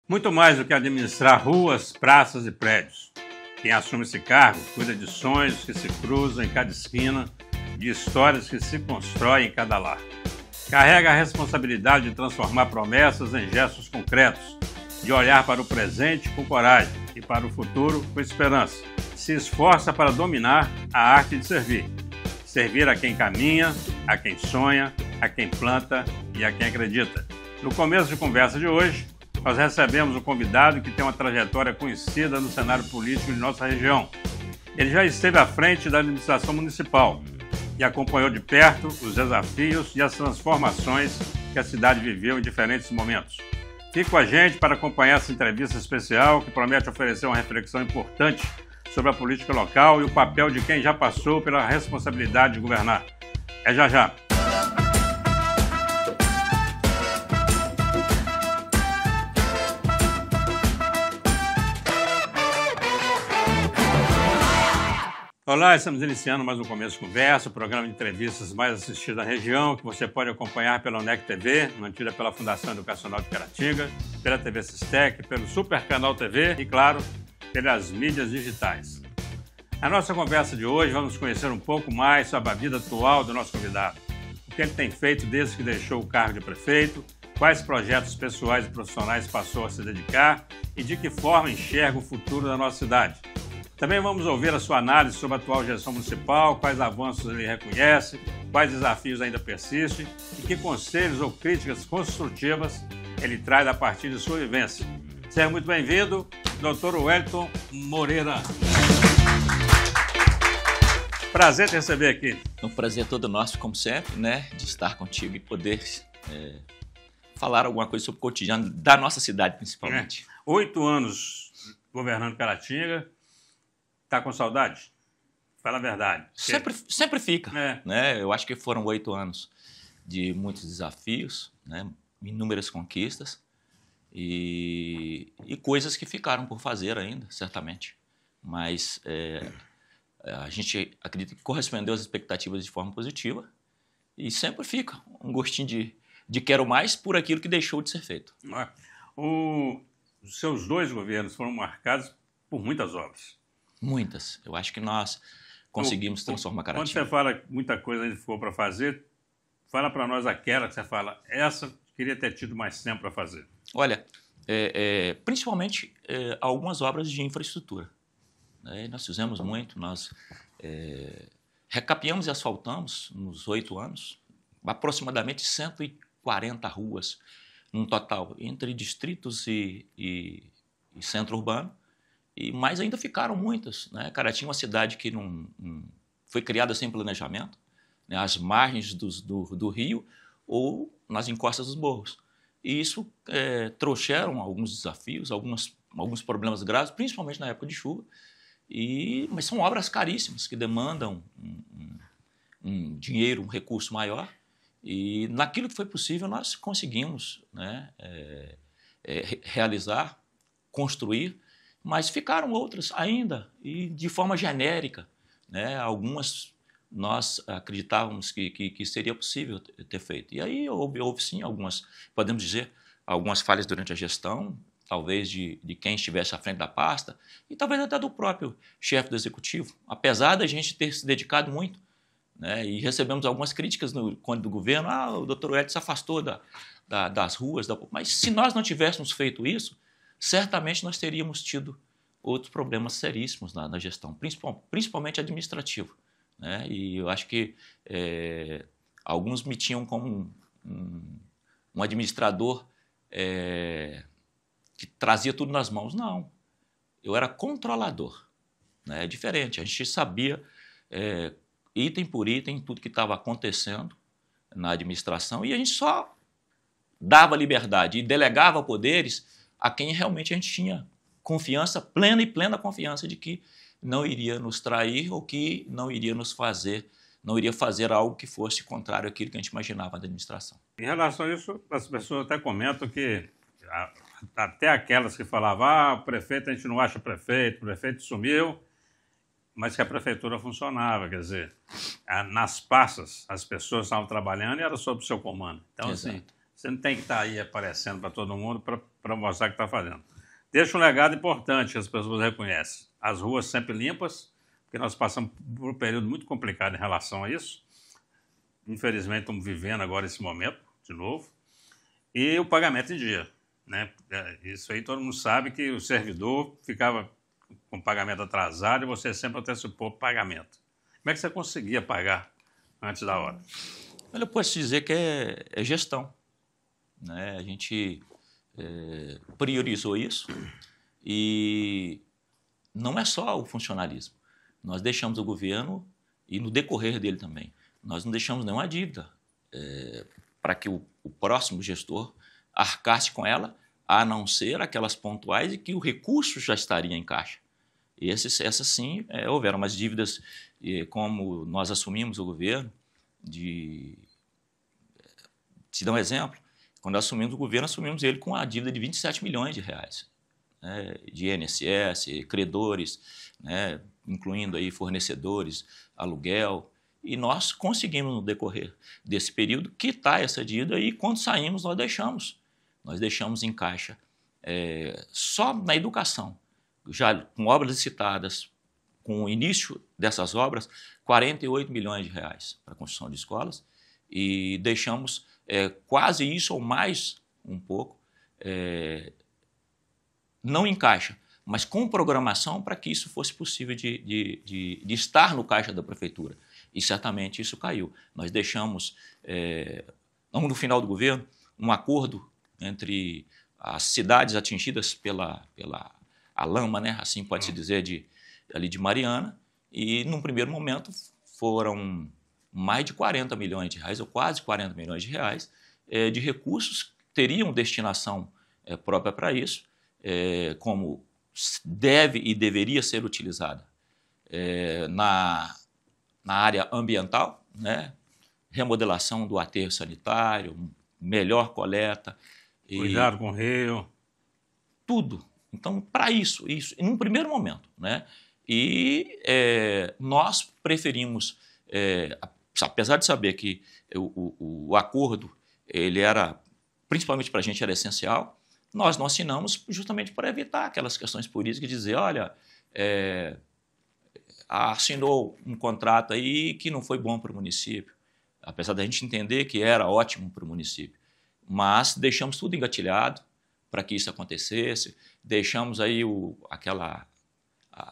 Muito mais do que administrar ruas, praças e prédios. Quem assume esse cargo cuida de sonhos que se cruzam em cada esquina, de histórias que se constroem em cada lar. Carrega a responsabilidade de transformar promessas em gestos concretos, de olhar para o presente com coragem e para o futuro com esperança. Se esforça para dominar a arte de servir. Servir a quem caminha, a quem sonha, a quem planta e a quem acredita. No começo de conversa de hoje, nós recebemos um convidado que tem uma trajetória conhecida no cenário político de nossa região. Ele já esteve à frente da administração municipal e acompanhou de perto os desafios e as transformações que a cidade viveu em diferentes momentos. Fique com a gente para acompanhar essa entrevista especial que promete oferecer uma reflexão importante sobre a política local e o papel de quem já passou pela responsabilidade de governar. É já já. Olá, estamos iniciando mais um Começo de Conversa, o programa de entrevistas mais assistido da região, que você pode acompanhar pela UNEC TV, mantida pela Fundação Educacional de Caratinga, pela TV Sistec, pelo Super Canal TV e, claro, pelas mídias digitais. Na nossa conversa de hoje, vamos conhecer um pouco mais sobre a vida atual do nosso convidado, o que ele tem feito desde que deixou o cargo de prefeito, quais projetos pessoais e profissionais passou a se dedicar e de que forma enxerga o futuro da nossa cidade. Também vamos ouvir a sua análise sobre a atual gestão municipal, quais avanços ele reconhece, quais desafios ainda persistem e que conselhos ou críticas construtivas ele traz a partir de sua vivência. Seja muito bem-vindo, Dr. Wellington Moreira. Prazer te receber aqui. É um prazer todo nosso, como sempre, né, de estar contigo e poder falar alguma coisa sobre o cotidiano da nossa cidade, principalmente. 8 anos governando Caratinga. Tá com saudade? Fala a verdade. Sempre fica. Né? Eu acho que foram 8 anos de muitos desafios, né? Inúmeras conquistas e coisas que ficaram por fazer ainda, certamente. Mas a gente acredita que correspondeu às expectativas de forma positiva e sempre fica um gostinho de quero mais por aquilo que deixou de ser feito. Os seus 2 governos foram marcados por muitas obras. Muitas. Eu acho que nós conseguimos transformar Caratinga. Quando você fala que muita coisa ainda ficou para fazer, fala para nós aquela que você fala, essa queria ter tido mais tempo para fazer. Olha, principalmente algumas obras de infraestrutura. Nós fizemos muito, nós recapeamos e asfaltamos nos 8 anos, aproximadamente 140 ruas, num total, entre distritos e centro urbano. Mas ainda ficaram muitas, né? Caratinga é uma cidade que não foi criada sem planejamento, né? Às margens do rio ou nas encostas dos morros. E isso trouxeram alguns desafios, alguns problemas graves, principalmente na época de chuva. Mas são obras caríssimas que demandam um dinheiro, um recurso maior. E naquilo que foi possível nós conseguimos, né, realizar, construir. Mas ficaram outras ainda, e de forma genérica, né? Algumas nós acreditávamos que seria possível ter feito. E aí houve sim algumas, podemos dizer, algumas falhas durante a gestão, talvez de quem estivesse à frente da pasta, e talvez até do próprio chefe do executivo, apesar da gente ter se dedicado muito, né? E recebemos algumas críticas quando do governo, o Dr. Wellington se afastou das ruas, mas se nós não tivéssemos feito isso, certamente nós teríamos tido outros problemas seríssimos na gestão, principalmente administrativo, né? E eu acho que alguns me tinham como um administrador que trazia tudo nas mãos. Não, eu era controlador, né? É diferente, a gente sabia item por item tudo que estava acontecendo na administração e a gente só dava liberdade e delegava poderes a quem realmente a gente tinha confiança, plena confiança de que não iria nos trair ou que não iria fazer algo que fosse contrário àquilo que a gente imaginava da administração. Em relação a isso, as pessoas até comentam que, até aquelas que falavam, o prefeito, a gente não acha prefeito, o prefeito sumiu, mas que a prefeitura funcionava, quer dizer, nas passas as pessoas estavam trabalhando e era sob o seu comando. Então, exato. Assim, você não tem que estar aí aparecendo para todo mundo para para mostrar que está fazendo. Deixa um legado importante que as pessoas reconhecem. As ruas sempre limpas, porque nós passamos por um período muito complicado em relação a isso. Infelizmente, estamos vivendo agora esse momento, de novo. E o pagamento em dia, né? Isso aí todo mundo sabe que o servidor ficava com pagamento atrasado e você sempre antecipou o pagamento. Como é que você conseguia pagar antes da hora? Olha, eu posso dizer que é gestão, né? A gente priorizou isso e não é só o funcionalismo. Nós deixamos o governo, e no decorrer dele também, nós não deixamos nenhuma dívida para que o próximo gestor arcasse com ela, a não ser aquelas pontuais e que o recurso já estaria em caixa. E essas sim houveram, mas dívidas, como nós assumimos o governo, te dar um exemplo, quando assumimos o governo, assumimos ele com a dívida de 27 milhões de reais, né, de INSS, credores, né, incluindo aí fornecedores, aluguel, e nós conseguimos, no decorrer desse período, quitar essa dívida e, quando saímos, nós deixamos em caixa, só na educação, já com obras licitadas, com o início dessas obras, 48 milhões de reais para a construção de escolas, e deixamos quase isso ou mais um pouco, não em caixa, mas com programação para que isso fosse possível de estar no caixa da prefeitura. E certamente isso caiu. Nós deixamos, no final do governo, um acordo entre as cidades atingidas pela a lama, né, assim pode-se dizer, ali de Mariana, e num primeiro momento foram mais de 40 milhões de reais, ou quase 40 milhões de reais, de recursos que teriam destinação própria para isso, como deve e deveria ser utilizada na área ambiental, né? Remodelação do aterro sanitário, melhor coleta. Cuidado com o rio. Tudo. Então, para isso, num primeiro momento, né? E nós preferimos, apesar de saber que o acordo, ele era, principalmente para a gente, era essencial, nós não assinamos justamente para evitar aquelas questões políticas de dizer, olha, assinou um contrato aí que não foi bom para o município, apesar da gente entender que era ótimo para o município, mas deixamos tudo engatilhado para que isso acontecesse, deixamos aí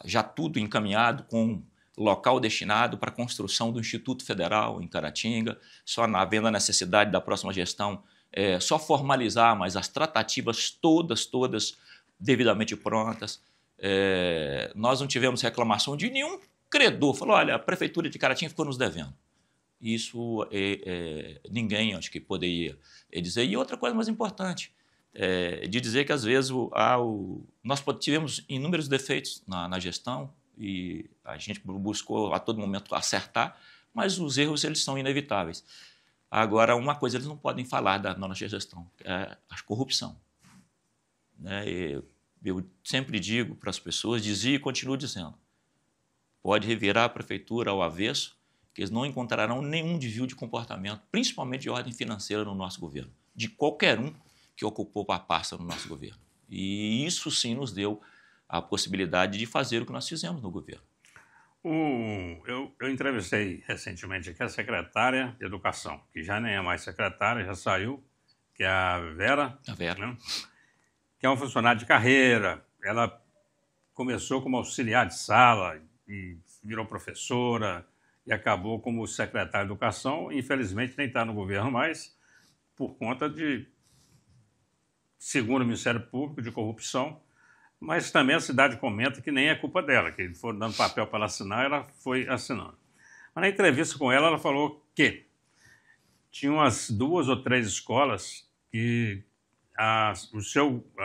já tudo encaminhado com local destinado para a construção do Instituto Federal em Caratinga, só havendo a necessidade da próxima gestão só formalizar, mas as tratativas todas devidamente prontas. Nós não tivemos reclamação de nenhum credor. Falou, olha, a Prefeitura de Caratinga ficou nos devendo. Isso ninguém, acho que, poderia dizer. E outra coisa mais importante, de dizer que, às vezes, nós tivemos inúmeros defeitos na gestão e a gente buscou, a todo momento, acertar, mas os erros eles são inevitáveis. Agora, uma coisa eles não podem falar da nossa gestão, é a corrupção. Né? Eu sempre digo para as pessoas, dizia e continuo dizendo, pode revirar a prefeitura ao avesso, que eles não encontrarão nenhum desvio de comportamento, principalmente de ordem financeira no nosso governo, de qualquer um que ocupou a pasta no nosso governo. E isso sim nos deu a possibilidade de fazer o que nós fizemos no governo. Eu entrevistei recentemente aqui a secretária de Educação, que já nem é mais secretária, já saiu, que é a Vera. A Vera. Né? Que é uma funcionária de carreira. Ela começou como auxiliar de sala e virou professora e acabou como secretária de Educação. Infelizmente, nem está no governo mais, por conta de, segundo o Ministério Público, de corrupção. Mas também a cidade comenta que nem é culpa dela, que eles foram dando papel para ela assinar, ela foi assinando. Mas na entrevista com ela falou que tinha umas 2 ou 3 escolas que a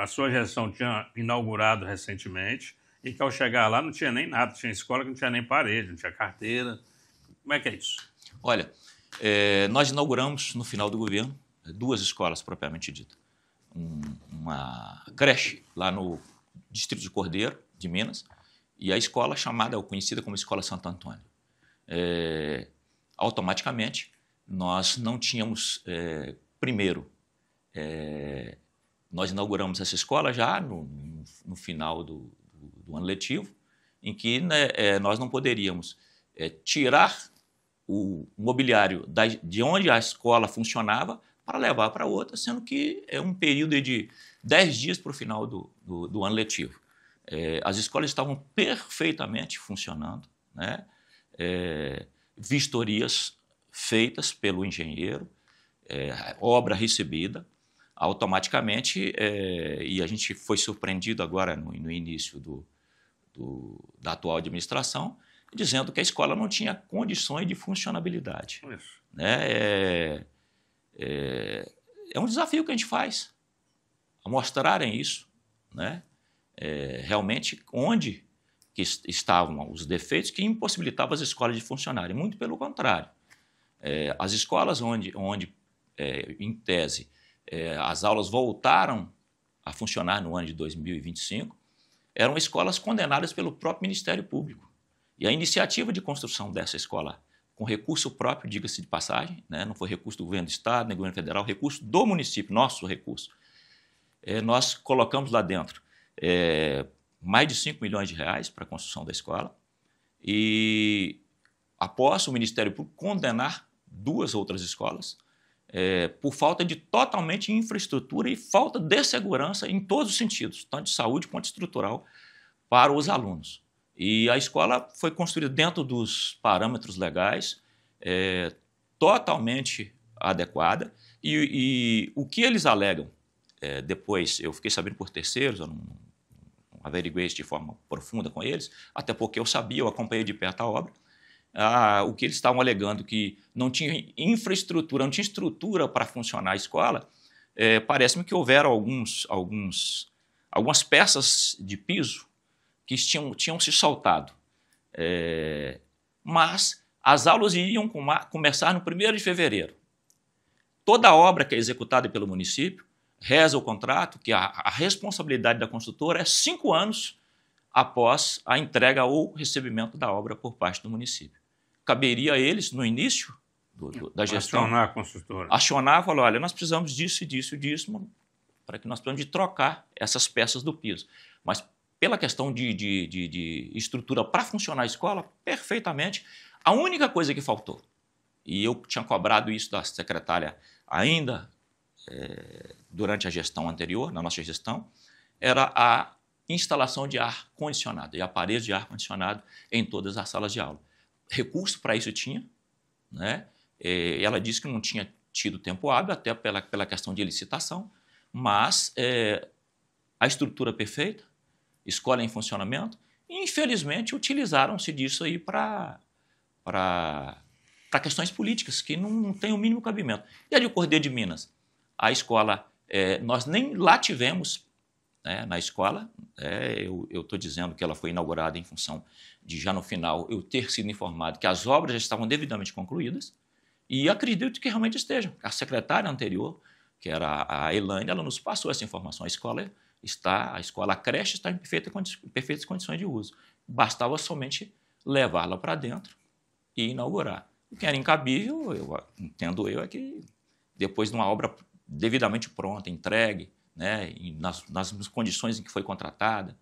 sua gestão tinha inaugurado recentemente e que ao chegar lá não tinha nem nada, tinha escola que não tinha nem parede, não tinha carteira. Como é que é isso? Olha, nós inauguramos no final do governo 2 escolas propriamente dita. Uma creche lá no Distrito de Cordeiro, de Minas, e a escola conhecida como Escola Santo Antônio. Automaticamente, nós não tínhamos, primeiro, nós inauguramos essa escola já no final do ano letivo, em que, né, nós não poderíamos tirar o mobiliário de onde a escola funcionava para levar para outra, sendo que é um período de 10 dias para o final do ano letivo. As escolas estavam perfeitamente funcionando, né? Vistorias feitas pelo engenheiro, obra recebida automaticamente, e a gente foi surpreendido agora no início da atual administração, dizendo que a escola não tinha condições de funcionabilidade. Isso. Né? É um desafio que a gente faz, a mostrarem isso, né? Realmente onde que estavam os defeitos que impossibilitavam as escolas de funcionarem. Muito pelo contrário. As escolas onde em tese, as aulas voltaram a funcionar no ano de 2025, eram escolas condenadas pelo próprio Ministério Público. E a iniciativa de construção dessa escola, com recurso próprio, diga-se de passagem, né, não foi recurso do governo do Estado, nem do governo federal, recurso do município, nosso recurso. Nós colocamos lá dentro mais de 5 milhões de reais para a construção da escola e, após o Ministério Público condenar 2 outras escolas, por falta de totalmente infraestrutura e falta de segurança em todos os sentidos, tanto de saúde quanto estrutural, para os alunos. E a escola foi construída dentro dos parâmetros legais, totalmente adequada, e o que eles alegam, depois eu fiquei sabendo por terceiros, eu não averiguei isso de forma profunda com eles, até porque eu sabia, eu acompanhei de perto a obra, o que eles estavam alegando que não tinha infraestrutura, não tinha estrutura para funcionar a escola, parece-me que houveram algumas peças de piso que tinham se soltado. Mas as aulas iriam começar no 1º de fevereiro. Toda a obra que é executada pelo município reza o contrato que a responsabilidade da construtora é 5 anos após a entrega ou recebimento da obra por parte do município. Caberia a eles, no início da gestão, acionar a construtora. Acionar e falar, olha, nós precisamos disso e disso e disso, para que nós precisamos de trocar essas peças do piso. Mas pela questão de estrutura para funcionar a escola, perfeitamente, a única coisa que faltou, e eu tinha cobrado isso da secretária ainda durante a gestão anterior, na nossa gestão, era a instalação de ar-condicionado, e aparelhos de ar-condicionado em todas as salas de aula. Recurso para isso tinha, né? Ela disse que não tinha tido tempo hábil, até pela questão de licitação, mas a estrutura perfeita, escola em funcionamento, e infelizmente utilizaram-se disso aí para questões políticas, que não tem o mínimo cabimento. E a de Cordeiro de Minas? A escola, nós nem lá tivemos, né, na escola, eu estou dizendo que ela foi inaugurada em função de, já no final, eu ter sido informado que as obras já estavam devidamente concluídas, e acredito que realmente estejam. A secretária anterior, que era a Elaine, ela nos passou essa informação. A creche está em perfeitas condições de uso. Bastava somente levá-la para dentro e inaugurar. O que era incabível, entendo eu, é que depois de uma obra devidamente pronta, entregue, né, nas condições em que foi contratada,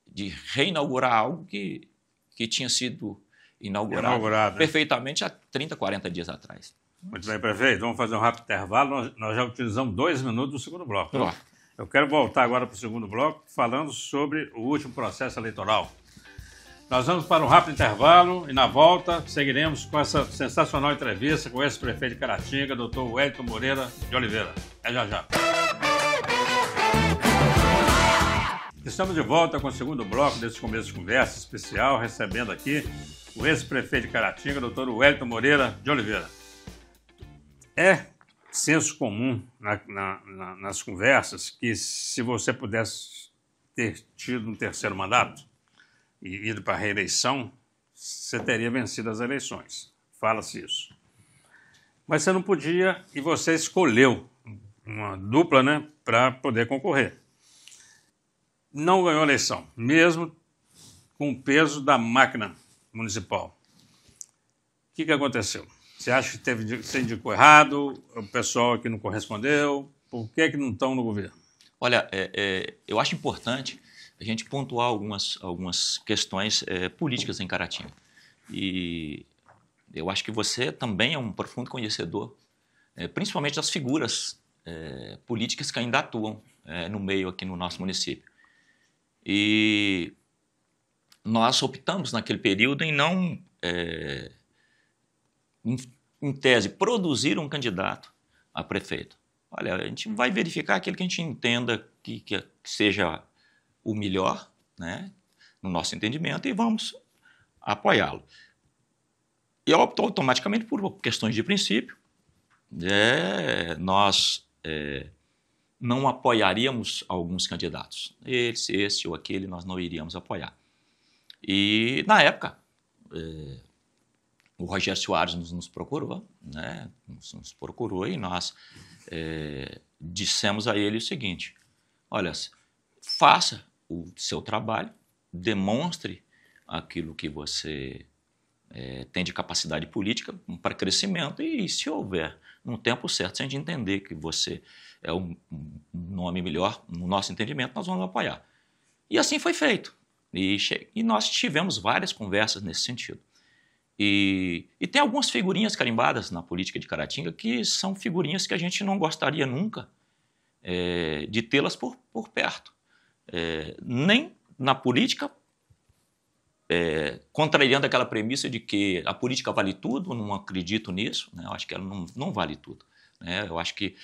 de reinaugurar algo que tinha sido inaugurado perfeitamente há 30, 40 dias atrás. Muito bem, prefeito. Vamos fazer um rápido intervalo. Nós já utilizamos 2 minutos do segundo bloco. Então, eu quero voltar agora para o segundo bloco, falando sobre o último processo eleitoral. Nós vamos para um rápido intervalo e, na volta, seguiremos com essa sensacional entrevista com o ex-prefeito de Caratinga, Dr. Wellington Moreira de Oliveira. Já. Estamos de volta com o segundo bloco desse começo de conversa especial, recebendo aqui o ex-prefeito de Caratinga, Dr. Wellington Moreira de Oliveira. É senso comum nas conversas que, se você pudesse ter tido um terceiro mandato e ido para a reeleição, você teria vencido as eleições. Fala-se isso. Mas você não podia, e você escolheu uma dupla, né, para poder concorrer. Não ganhou a eleição, mesmo com o peso da máquina municipal. O que aconteceu? Você acha que você indicou errado, o pessoal aqui não correspondeu? Por que não estão no governo? Olha, eu acho importante a gente pontuar algumas questões políticas em Caratinga. E eu acho que você também é um profundo conhecedor, principalmente das figuras políticas que ainda atuam no meio aqui no nosso município. E nós optamos naquele período em não, em tese, produzir um candidato a prefeito. Olha, a gente vai verificar aquilo que a gente entenda que seja o melhor, né, no nosso entendimento, e vamos apoiá-lo. E optou automaticamente por questões de princípio. Nós não apoiaríamos alguns candidatos. Esse ou aquele nós não iríamos apoiar. E, na época, o Rogério Soares nos procurou, né? Nos procurou e nós dissemos a ele o seguinte: olha, faça o seu trabalho, demonstre aquilo que você tem de capacidade política para crescimento e, se houver no tempo certo, se a gente entender que você é um nome melhor, no nosso entendimento, nós vamos apoiar. E assim foi feito. E nós tivemos várias conversas nesse sentido. E tem algumas figurinhas carimbadas na política de Caratinga que são figurinhas que a gente não gostaria nunca de tê-las por perto. Nem na política, contrariando aquela premissa de que a política vale tudo, eu não acredito nisso, né? Eu acho que ela não vale tudo. Né? Eu acho que,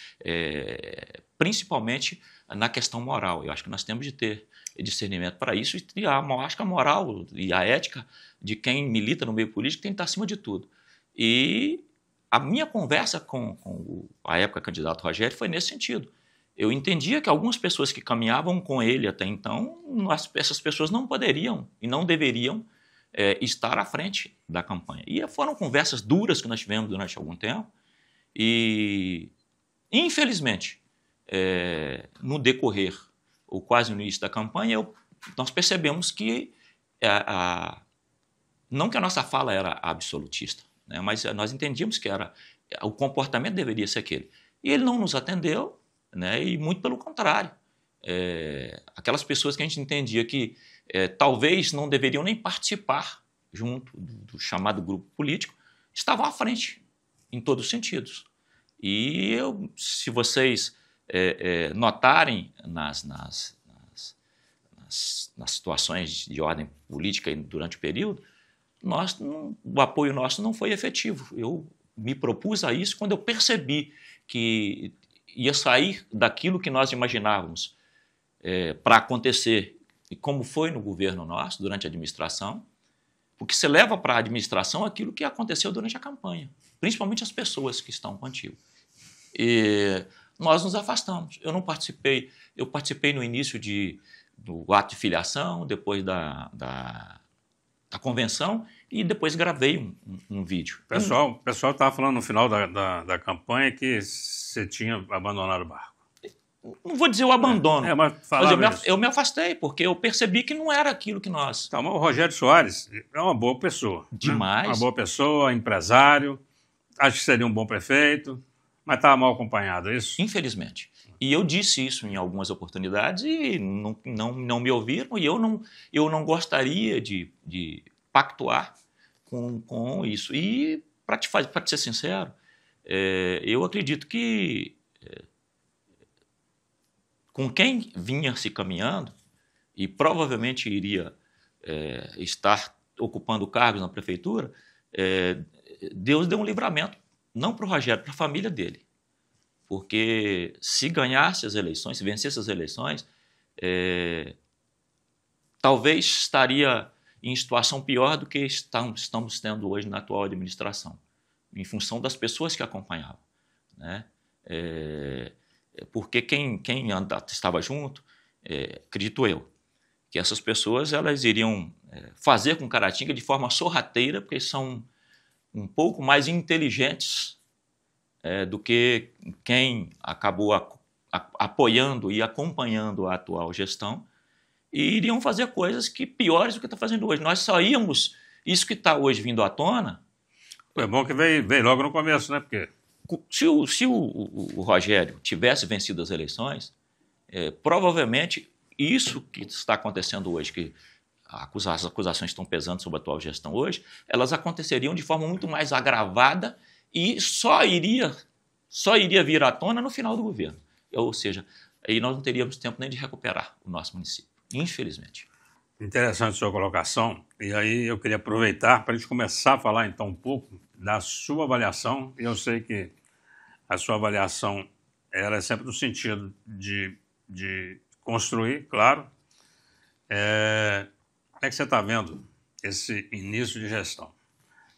principalmente na questão moral, eu acho que nós temos de ter discernimento para isso, e acho que a moral e a ética de quem milita no meio político tem que estar acima de tudo. E a minha conversa com a época candidato Rogério foi nesse sentido. Eu entendia que algumas pessoas que caminhavam com ele até então, essas pessoas não poderiam e não deveriam estar à frente da campanha. E foram conversas duras que nós tivemos durante algum tempo e, infelizmente, no decorrer, ou quase no início da campanha, nós percebemos que, não que a nossa fala era absolutista, né, mas nós entendíamos que o comportamento deveria ser aquele. E ele não nos atendeu, né, e muito pelo contrário. Aquelas pessoas que a gente entendia que talvez não deveriam nem participar junto do chamado grupo político, estavam à frente, em todos os sentidos. E se vocês notarem nas situações de ordem política durante o período, o apoio nosso não foi efetivo. Eu me propus a isso quando eu percebi que ia sair daquilo que nós imaginávamos para acontecer, e como foi no governo nosso, durante a administração, porque você leva para a administração aquilo que aconteceu durante a campanha, principalmente as pessoas que estão contigo. E nós nos afastamos. Eu não participei, eu participei no início do ato de filiação, depois da convenção, e depois gravei um vídeo. O pessoal estava falando no final da campanha que você tinha abandonado o barco. Não vou dizer o abandono, mas eu me afastei, porque eu percebi que não era aquilo que nós... Então, o Rogério Soares é uma boa pessoa. Demais. Né? Uma boa pessoa, empresário, acho que seria um bom prefeito, mas estava mal acompanhado, é isso? Infelizmente. E eu disse isso em algumas oportunidades e não me ouviram, e eu não gostaria de pactuar com isso. E, para te ser sincero, eu acredito que com quem vinha se caminhando e provavelmente iria estar ocupando cargos na prefeitura, Deus deu um livramento, não para o Rogério, para a família dele. Porque se ganhasse as eleições, se vencesse as eleições, talvez estaria em situação pior do que estamos tendo hoje na atual administração, em função das pessoas que acompanhavam, né? Porque quem estava junto, acredito eu, que essas pessoas elas iriam fazer com Caratinga de forma sorrateira, porque são um pouco mais inteligentes do que quem acabou apoiando e acompanhando a atual gestão, e iriam fazer coisas piores do que está fazendo hoje. Nós só íamos, isso que está hoje vindo à tona... É bom que veio logo no começo, né? Porque Se o Rogério tivesse vencido as eleições, provavelmente isso que está acontecendo hoje, que as acusações estão pesando sobre a atual gestão hoje, elas aconteceriam de forma muito mais agravada e só iria vir à tona no final do governo. Ou seja, aí nós não teríamos tempo nem de recuperar o nosso município, infelizmente. Interessante a sua colocação, e aí eu queria aproveitar para a gente começar a falar então um pouco da sua avaliação. Eu sei que a sua avaliação ela é sempre no sentido de construir, claro. Como é que você está vendo esse início de gestão?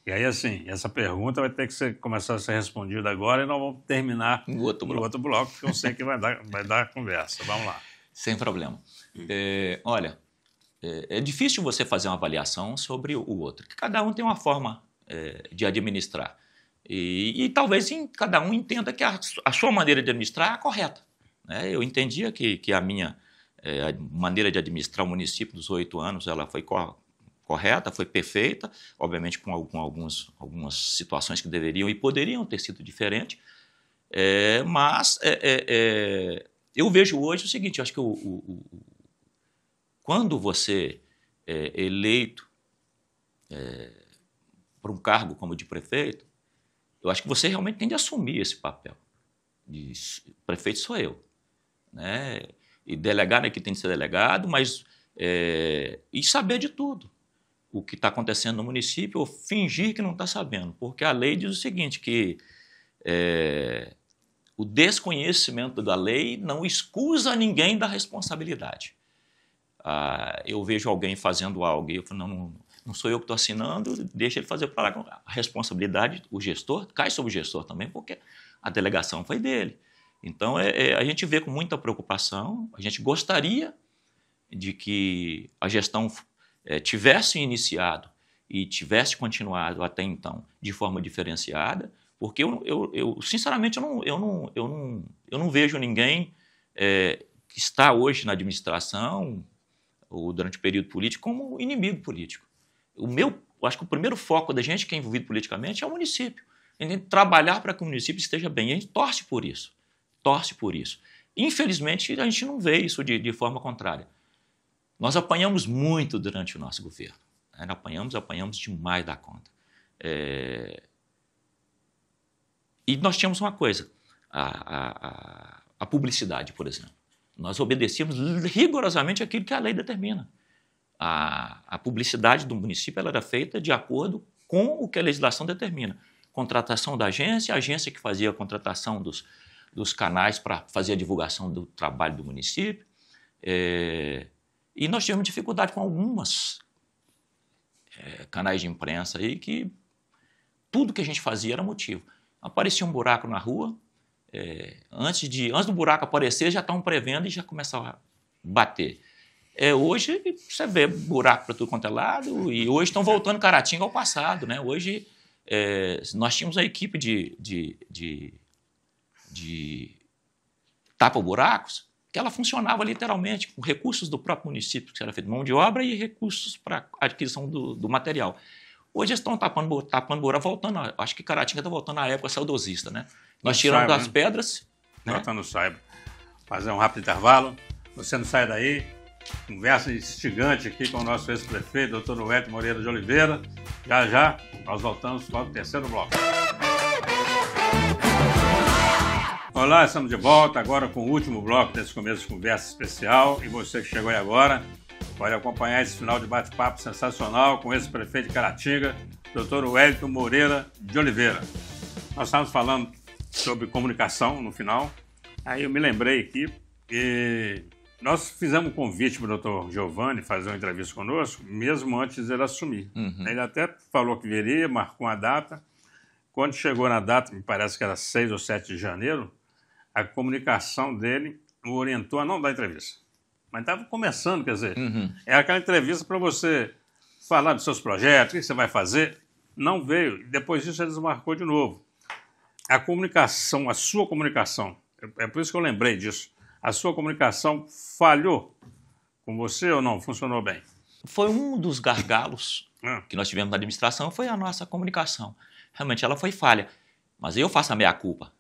E aí, assim, essa pergunta vai ter que começar a ser respondida agora e nós vamos terminar no outro bloco, que eu sei que vai dar conversa. Vamos lá. Sem problema. Olha, é difícil você fazer uma avaliação sobre o outro, porque cada um tem uma forma de administrar. E talvez cada um entenda que a sua maneira de administrar é a correta. Né? Eu entendia que a minha maneira de administrar o município dos 8 anos ela foi correta, foi perfeita, obviamente com algumas situações que deveriam e poderiam ter sido diferentes, mas eu vejo hoje o seguinte, eu acho que quando você é eleito para um cargo como de prefeito, eu acho que você realmente tem de assumir esse papel. Prefeito sou eu. Né? E delegado é que tem de ser delegado, mas e saber de tudo. O que está acontecendo no município, ou fingir que não está sabendo. Porque a lei diz o seguinte, que o desconhecimento da lei não excusa ninguém da responsabilidade. Eu vejo alguém fazendo algo e eu falo, não sou eu que estou assinando, deixa ele fazer para lá. A responsabilidade, o gestor, cai sobre o gestor também, porque a delegação foi dele. Então, a gente vê com muita preocupação, a gente gostaria de que a gestão tivesse iniciado e tivesse continuado até então de forma diferenciada, porque eu sinceramente, eu não vejo ninguém que está hoje na administração ou durante o período político como inimigo político. Eu acho que o primeiro foco da gente que é envolvido politicamente é o município. A gente tem que trabalhar para que o município esteja bem. E a gente torce por isso. Infelizmente, a gente não vê isso de forma contrária. Nós apanhamos muito durante o nosso governo. Né? Apanhamos demais da conta. E nós tínhamos uma coisa, a publicidade, por exemplo. Nós obedecíamos rigorosamente aquilo que a lei determina. A publicidade do município ela era feita de acordo com o que a legislação determina. Contratação da agência, a agência que fazia a contratação dos canais para fazer a divulgação do trabalho do município. E nós tivemos dificuldade com algumas canais de imprensa aí que tudo que a gente fazia era motivo. Aparecia um buraco na rua, antes do buraco aparecer, já estavam prevendo e já começavam a bater. Hoje você vê buraco para tudo quanto é lado e hoje estão voltando Caratinga ao passado. Né? Hoje nós tínhamos a equipe de tapa-buracos que ela funcionava literalmente com recursos do próprio município, que era feito mão de obra e recursos para adquisição do material. Hoje eles estão tapando buraco, voltando, acho que Caratinga está voltando à época saudosista. Né? Nós tiramos das pedras. Né? Saiba. Fazer um rápido intervalo, você não sai daí. Conversa instigante aqui com o nosso ex-prefeito, doutor Wellington Moreira de Oliveira. Já, nós voltamos para o terceiro bloco. Olá, estamos de volta agora com o último bloco desse começo de conversa especial. E você que chegou aí agora, pode acompanhar esse final de bate-papo sensacional com o ex-prefeito de Caratinga, doutor Wellington Moreira de Oliveira. Nós estávamos falando sobre comunicação no final. Aí eu me lembrei aqui que nós fizemos um convite para o doutor Giovanni fazer uma entrevista conosco, mesmo antes dele assumir. Uhum. Ele até falou que viria, marcou uma data. Quando chegou na data, me parece que era 6 ou 7 de janeiro, a comunicação dele o orientou a não dar entrevista. Mas estava começando, quer dizer, é aquela entrevista para você falar dos seus projetos, o que você vai fazer. Não veio. Depois disso, ele desmarcou de novo. A comunicação, a sua comunicação, é por isso que eu lembrei disso. A sua comunicação falhou com você ou não? Funcionou bem? Foi um dos gargalos que nós tivemos na administração, foi a nossa comunicação. Realmente ela foi falha. Mas eu faço a meia-culpa.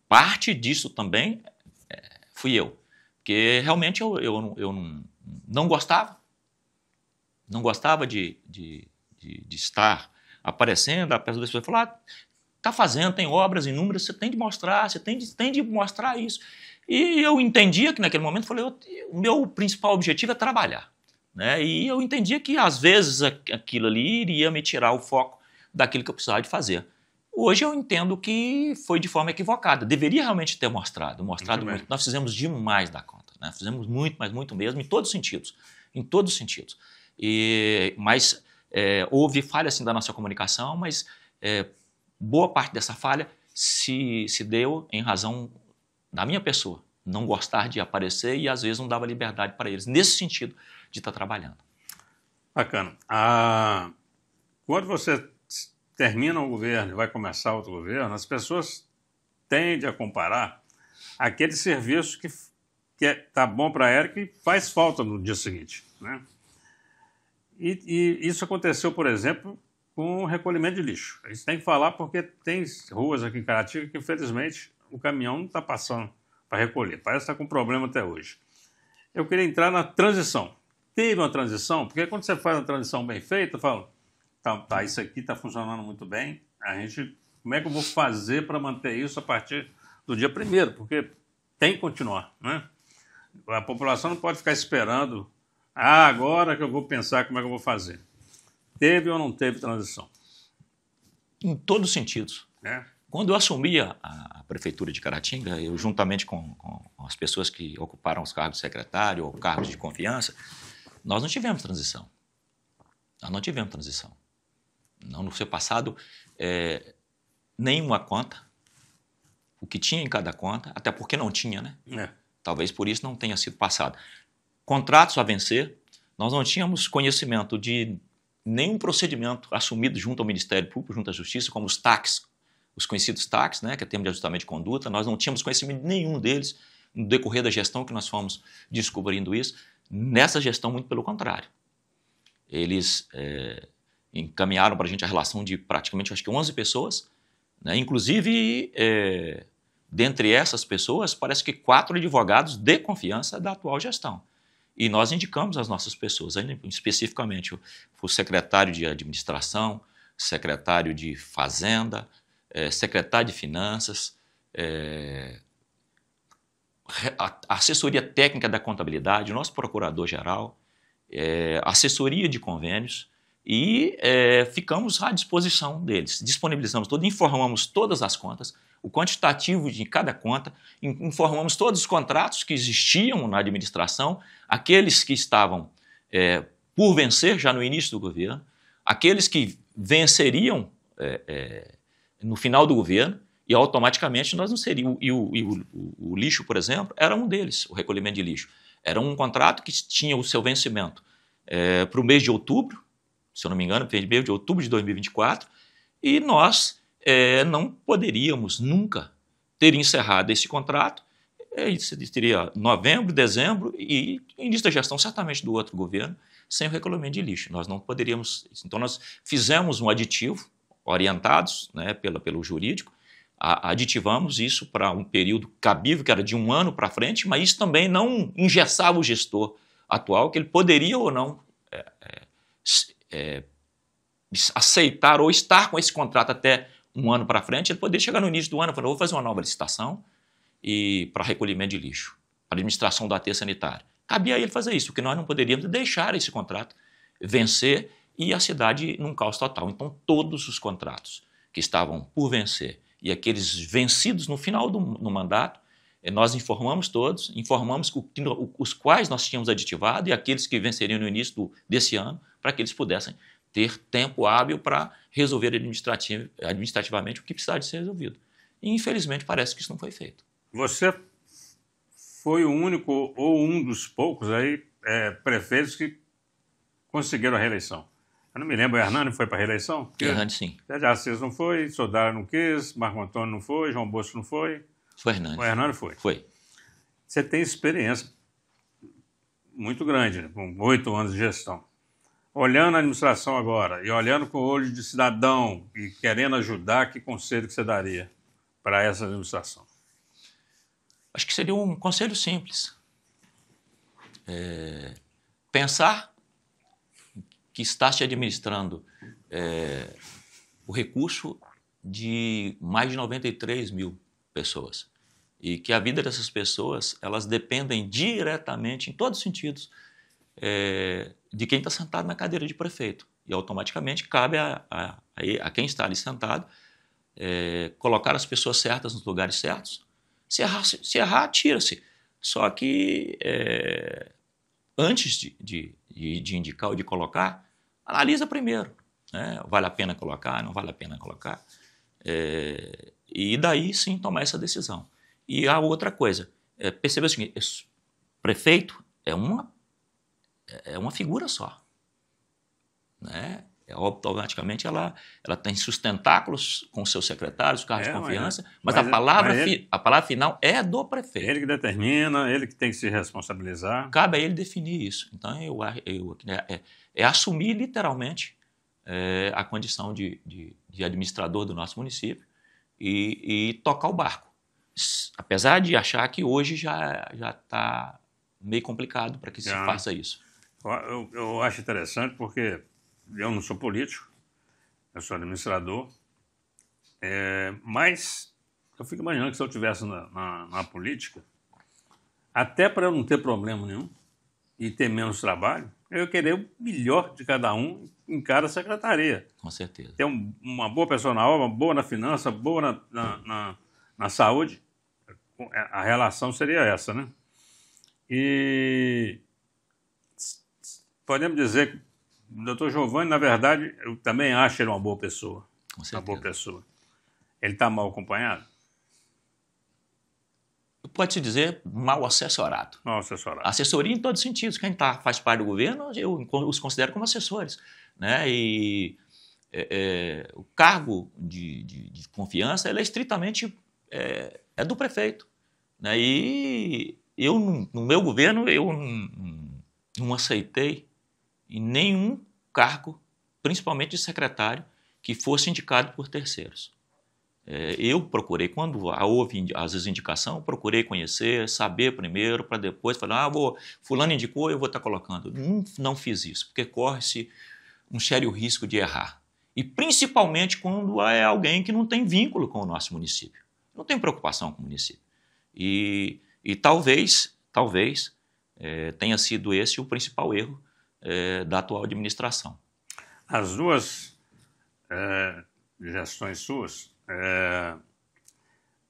Parte disso também fui eu. Porque realmente eu não gostava. Não gostava de estar aparecendo. As pessoas falaram, está fazendo, tem obras inúmeras, você tem de mostrar, você tem de mostrar isso. E eu entendia que naquele momento, o meu principal objetivo é trabalhar. Né? E eu entendia que às vezes aquilo ali iria me tirar o foco daquilo que eu precisava de fazer. Hoje eu entendo que foi de forma equivocada. Deveria realmente ter mostrado muito. Nós fizemos demais da conta. Né? Fizemos muito, mas muito mesmo, em todos os sentidos. Em todos os sentidos. Mas houve falha assim, da nossa comunicação, mas boa parte dessa falha se deu em razão da minha pessoa. Não gostar de aparecer e às vezes não dava liberdade para eles, nesse sentido, de estar trabalhando. Bacana. Quando você termina um governo e vai começar outro governo, as pessoas tendem a comparar aquele serviço que está bom para a Érica e faz falta no dia seguinte. Né? E isso aconteceu, por exemplo, com o recolhimento de lixo. A gente tem que falar porque tem ruas aqui em Caratinga que, infelizmente, o caminhão não está passando para recolher. Parece que está com problema até hoje. Eu queria entrar na transição. Teve uma transição, porque quando você faz uma transição bem feita, fala, tá, isso aqui está funcionando muito bem, como é que eu vou fazer para manter isso a partir do dia 1º? Porque tem que continuar, né? A população não pode ficar esperando, agora que eu vou pensar como é que eu vou fazer. Teve ou não teve transição? Em todos os sentidos. Quando eu assumi a prefeitura de Caratinga, eu juntamente com as pessoas que ocuparam os cargos de secretário ou cargos de confiança, nós não tivemos transição. Não foi passado nenhuma conta, o que tinha em cada conta, até porque não tinha, né? Talvez por isso não tenha sido passado. Contratos a vencer, nós não tínhamos conhecimento de nenhum procedimento assumido junto ao Ministério Público, junto à Justiça, como os TACs, os conhecidos TACs, né, que é termo de ajustamento de conduta, nós não tínhamos conhecimento de nenhum deles no decorrer da gestão que nós fomos descobrindo isso. Nessa gestão, muito pelo contrário. Eles encaminharam para a gente a relação de praticamente, acho que 11 pessoas, né, inclusive, dentre essas pessoas, parece que 4 advogados de confiança da atual gestão. E nós indicamos as nossas pessoas, especificamente o secretário de administração, secretário de fazenda, secretário de finanças, a assessoria técnica da contabilidade, o nosso procurador-geral, assessoria de convênios e ficamos à disposição deles. Disponibilizamos tudo, informamos todas as contas, o quantitativo de cada conta, informamos todos os contratos que existiam na administração, aqueles que estavam por vencer já no início do governo, aqueles que venceriam no final do governo e automaticamente nós não seríamos. E o lixo, por exemplo, era um deles, o recolhimento de lixo. Era um contrato que tinha o seu vencimento para o mês de outubro, se eu não me engano, mês de outubro de 2024, e nós não poderíamos nunca ter encerrado esse contrato. Isso teria novembro, dezembro e início da gestão, certamente, do outro governo, sem o recolhimento de lixo. Nós não poderíamos. Então, nós fizemos um aditivo, orientados, né, pelo jurídico, aditivamos isso para um período cabível, que era de 1 ano para frente, mas isso também não engessava o gestor atual, que ele poderia ou não aceitar ou estar com esse contrato até 1 ano para frente. Ele poderia chegar no início do ano e falar, vou fazer uma nova licitação para recolhimento de lixo, para administração do aterro sanitário. Cabia a ele fazer isso, porque nós não poderíamos deixar esse contrato vencer e a cidade num caos total. Então, todos os contratos que estavam por vencer e aqueles vencidos no final do mandato, nós informamos todos, informamos os quais nós tínhamos aditivado e aqueles que venceriam no início desse ano, para que eles pudessem ter tempo hábil para resolver administrativamente o que precisava de ser resolvido. E, infelizmente, parece que isso não foi feito. Você foi o único ou um dos poucos aí, prefeitos que conseguiram a reeleição. Eu não me lembro, o Hernani foi para a reeleição? Hernani, sim. Zé de Assis não foi, Sodário não quis, Marco Antônio não foi, João Bosco não foi. Foi Hernani. O Hernani foi. Foi. Você tem experiência muito grande, né, com 8 anos de gestão. Olhando a administração agora e olhando com o olho de cidadão e querendo ajudar, que conselho que você daria para essa administração? Acho que seria um conselho simples. Pensar que está se administrando o recurso de mais de 93 mil pessoas e que a vida dessas pessoas, elas dependem diretamente, em todos os sentidos, de quem está sentado na cadeira de prefeito. E automaticamente cabe a quem está ali sentado colocar as pessoas certas nos lugares certos. Se errar, tira-se. Só que antes de indicar ou de colocar, analisa primeiro. Né? Vale a pena colocar, não vale a pena colocar. E daí sim tomar essa decisão. E a outra coisa, perceba o seguinte, prefeito é uma figura só. Né? Automaticamente ela tem sustentáculos com seus secretários, cargos de confiança, mas a palavra final é do prefeito. Ele que determina, ele que tem que se responsabilizar. Cabe a ele definir isso. Então, é assumir literalmente a condição de administrador do nosso município e tocar o barco. Apesar de achar que hoje já está meio complicado para que se faça isso. Eu acho interessante porque eu não sou político, eu sou administrador, mas eu fico imaginando que se eu estivesse na política, até para eu não ter problema nenhum e ter menos trabalho, eu ia querer o melhor de cada um em cada secretaria. Com certeza. Ter uma boa pessoa na obra, boa na finança, boa na saúde, a relação seria essa, né? E podemos dizer que o doutor Giovanni, na verdade, eu também acho ele uma boa pessoa. Com certeza. Uma boa pessoa. Ele está mal acompanhado? Pode-se dizer mal assessorado. Mal assessorado. Assessoria em todos os sentidos. Quem faz parte do governo, eu os considero como assessores. Né? E o cargo de confiança ele é estritamente do prefeito. Né? E eu, no meu governo, eu não aceitei em nenhum cargo, principalmente de secretário, que fosse indicado por terceiros. Eu procurei, quando houve às vezes indicação, procurei conhecer, saber primeiro, para depois falar, fulano indicou, eu vou estar colocando. Não fiz isso, porque corre-se um sério risco de errar. E principalmente quando é alguém que não tem vínculo com o nosso município, não tem preocupação com o município. E talvez tenha sido esse o principal erro da atual administração. As duas gestões suas,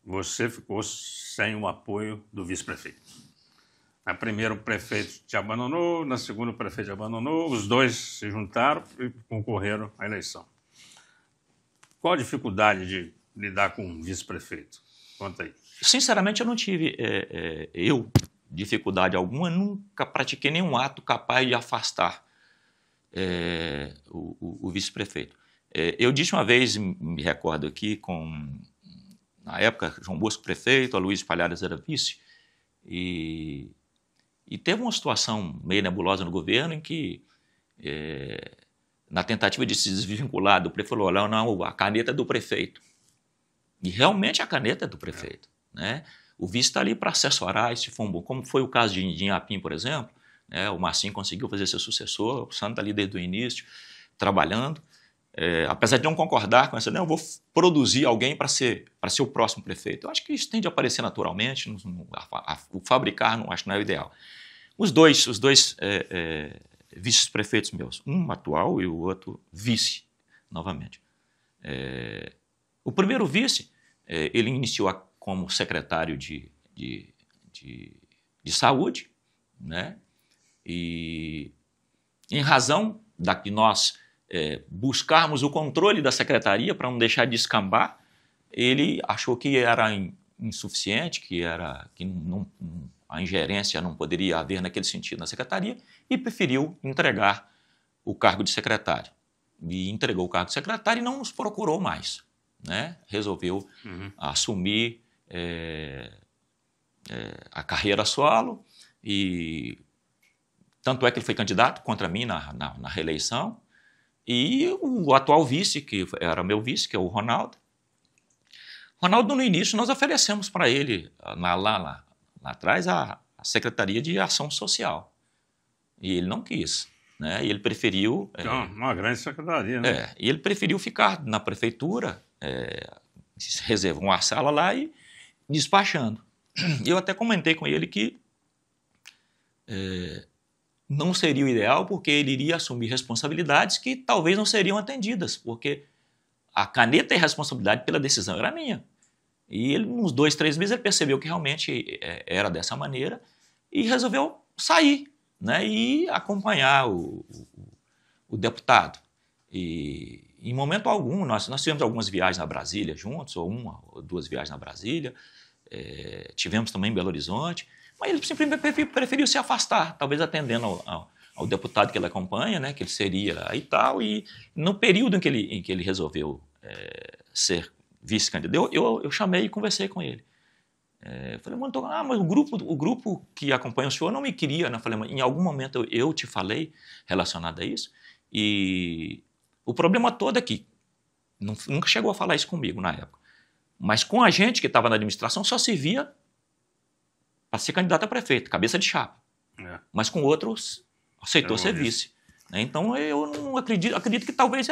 você ficou sem o apoio do vice-prefeito. Na primeira o prefeito te abandonou, na segunda o prefeito te abandonou, os dois se juntaram e concorreram à eleição. Qual a dificuldade de lidar com um vice-prefeito? Conta aí. Sinceramente, eu não tive dificuldade alguma, nunca pratiquei nenhum ato capaz de afastar o vice-prefeito. Eu disse uma vez, me recordo aqui, na época, João Bosco prefeito, a Luiz Palhares era vice, e teve uma situação meio nebulosa no governo em que, na tentativa de se desvincular do prefeito, falou, não, a caneta é do prefeito. E realmente a caneta é do prefeito. Né? O vice está ali para assessorar, se for um bom, como foi o caso de Inhapim, por exemplo, né? O Marcinho conseguiu fazer seu sucessor, o Sandro está ali desde o início, trabalhando. Apesar de não concordar com essa, eu vou produzir alguém para ser o próximo prefeito. Eu acho que isso tende a aparecer naturalmente, o fabricar acho que não é o ideal. Os dois vice-prefeitos meus, um atual e o outro vice, novamente. O primeiro vice, ele iniciou como secretário de saúde, né? E em razão de nós buscarmos o controle da secretaria para não deixar de escambar, ele achou que era insuficiente, que a ingerência não poderia haver naquele sentido na secretaria e preferiu entregar o cargo de secretário. E entregou o cargo de secretário e não nos procurou mais. Né? Resolveu assumir a carreira solo e Tanto é que ele foi candidato contra mim na reeleição. E o atual vice, que era meu vice, que é o Ronaldo. Ronaldo, no início, nós oferecemos para ele, lá atrás, a Secretaria de Ação Social. E ele não quis, né? E ele preferiu... Então, uma grande secretaria, né? E ele preferiu ficar na prefeitura, reservou uma sala lá e despachando. Eu até comentei com ele que não seria o ideal, porque ele iria assumir responsabilidades que talvez não seriam atendidas, porque a caneta e a responsabilidade pela decisão era minha. E ele, uns 2, 3 meses, ele percebeu que realmente era dessa maneira e resolveu sair, né, e acompanhar o deputado. E em momento algum, nós tivemos algumas viagens na Brasília juntos, ou 1 ou 2 viagens na Brasília, tivemos também em Belo Horizonte, mas ele simplesmente preferiu se afastar, talvez atendendo ao deputado que ele acompanha, né, que ele seria e tal, e no período em que ele resolveu ser vice-candidato, eu chamei e conversei com ele. Falei, mas o grupo que acompanha o senhor não me queria, né? Eu falei, mas em algum momento eu te falei relacionado a isso, e o problema todo é que nunca chegou a falar isso comigo na época, mas com a gente que estava na administração só se via para ser candidato a prefeito, cabeça de chapa. Mas com outros aceitou ser vice. Então eu não acredito que talvez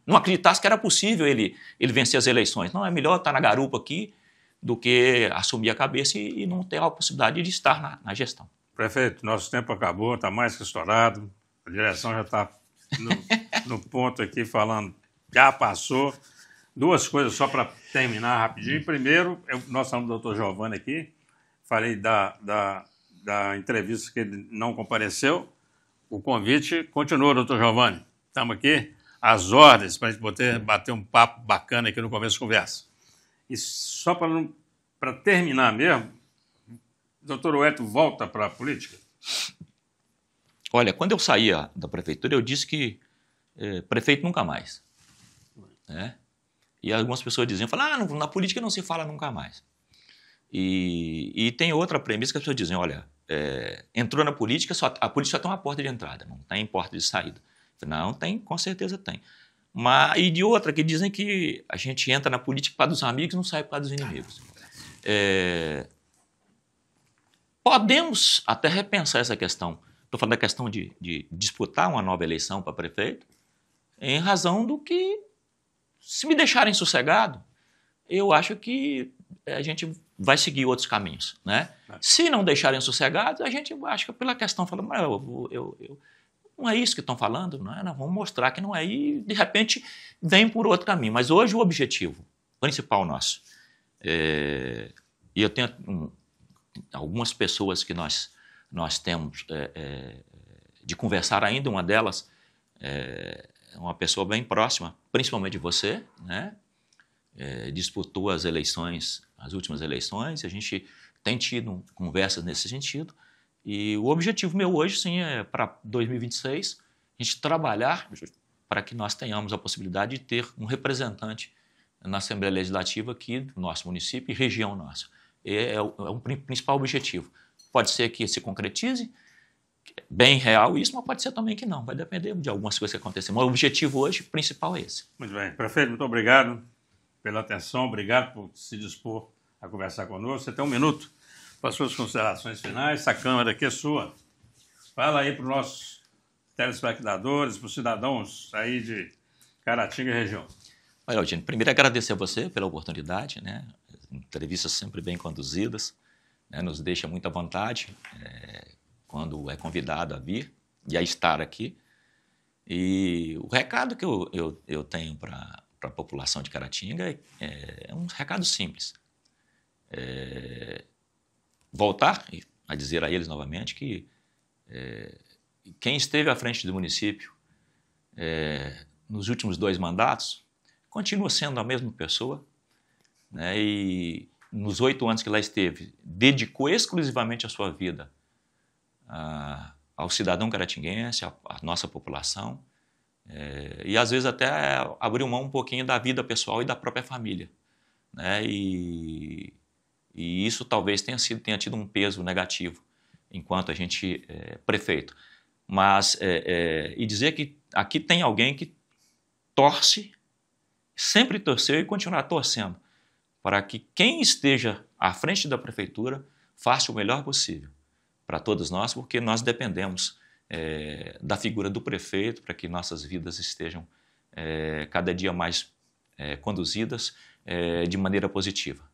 não acreditasse que era possível ele vencer as eleições. Não, é melhor estar na garupa aqui do que assumir a cabeça e não ter a possibilidade de estar na gestão. Prefeito, nosso tempo acabou, está mais que estourado, a direção já está no ponto aqui falando, já passou. 2 coisas só para terminar rapidinho. Primeiro, nós falamos do Dr. Giovanni aqui, falei da entrevista que ele não compareceu. O convite continua, doutor Giovanni. Estamos aqui às ordens para a gente poder bater um papo bacana aqui no começo da conversa. E só para terminar mesmo, doutor Wellington volta para a política? Olha, quando eu saía da prefeitura, eu disse que prefeito nunca mais. Né? E algumas pessoas diziam, na política não se fala nunca mais. E tem outra premissa que as pessoas dizem, olha, entrou na política, a política só tem uma porta de entrada, não tem porta de saída. Não, tem, com certeza tem. E de outra, que dizem que a gente entra na política para dos amigos e não sai para dos inimigos. Podemos até repensar essa questão. Estou falando da questão de disputar uma nova eleição para prefeito, em razão do que, se me deixarem sossegado, eu acho que a gente vai seguir outros caminhos, né? Se não deixarem sossegados, a gente acha que pela questão fala, mas não é isso que estão falando, não é? Nós vamos mostrar que não é, e de repente vem por outro caminho. Mas hoje o objetivo principal nosso, e eu tenho algumas pessoas que nós temos de conversar ainda, uma delas é uma pessoa bem próxima, principalmente de você, né? Disputou as últimas eleições, e a gente tem tido conversas nesse sentido. E o objetivo meu hoje, sim, é para 2026, a gente trabalhar para que nós tenhamos a possibilidade de ter um representante na Assembleia Legislativa aqui do nosso município e região nossa. É o principal objetivo. Pode ser que se concretize, bem real isso, mas pode ser também que não. Vai depender de algumas coisas que acontecerem. Mas o objetivo hoje principal é esse. Muito bem. Prefeito, muito obrigado pela atenção, obrigado por se dispor a conversar conosco. Você tem 1 minuto para as suas considerações finais. Essa câmera aqui é sua. Fala aí para os nossos telespectadores, para os cidadãos aí de Caratinga e região. Olha, Eugênio, primeiro agradecer a você pela oportunidade, né? Entrevistas sempre bem conduzidas, né? Nos deixa muita vontade quando é convidado a vir e a estar aqui. E o recado que eu tenho para a população de Caratinga é um recado simples. Voltar a dizer a eles novamente que quem esteve à frente do município nos últimos 2 mandatos continua sendo a mesma pessoa, né? E nos 8 anos que lá esteve, dedicou exclusivamente a sua vida ao cidadão caratinguense, à nossa população, e às vezes até abriu mão um pouquinho da vida pessoal e da própria família, né? E isso talvez tenha tido um peso negativo enquanto a gente é prefeito. Mas, e dizer que aqui tem alguém que torce, sempre torceu e continuará torcendo, para que quem esteja à frente da prefeitura faça o melhor possível para todos nós, porque nós dependemos da figura do prefeito para que nossas vidas estejam cada dia mais conduzidas de maneira positiva.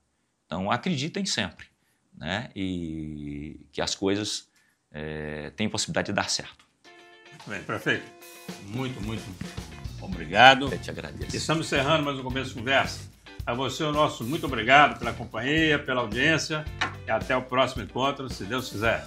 Então, acreditem sempre, né? E que as coisas têm possibilidade de dar certo. Bem, prefeito, muito obrigado. Eu te agradeço. Estamos encerrando mais um Começo de Conversa. A você, o nosso muito obrigado pela companhia, pela audiência e até o próximo encontro, se Deus quiser.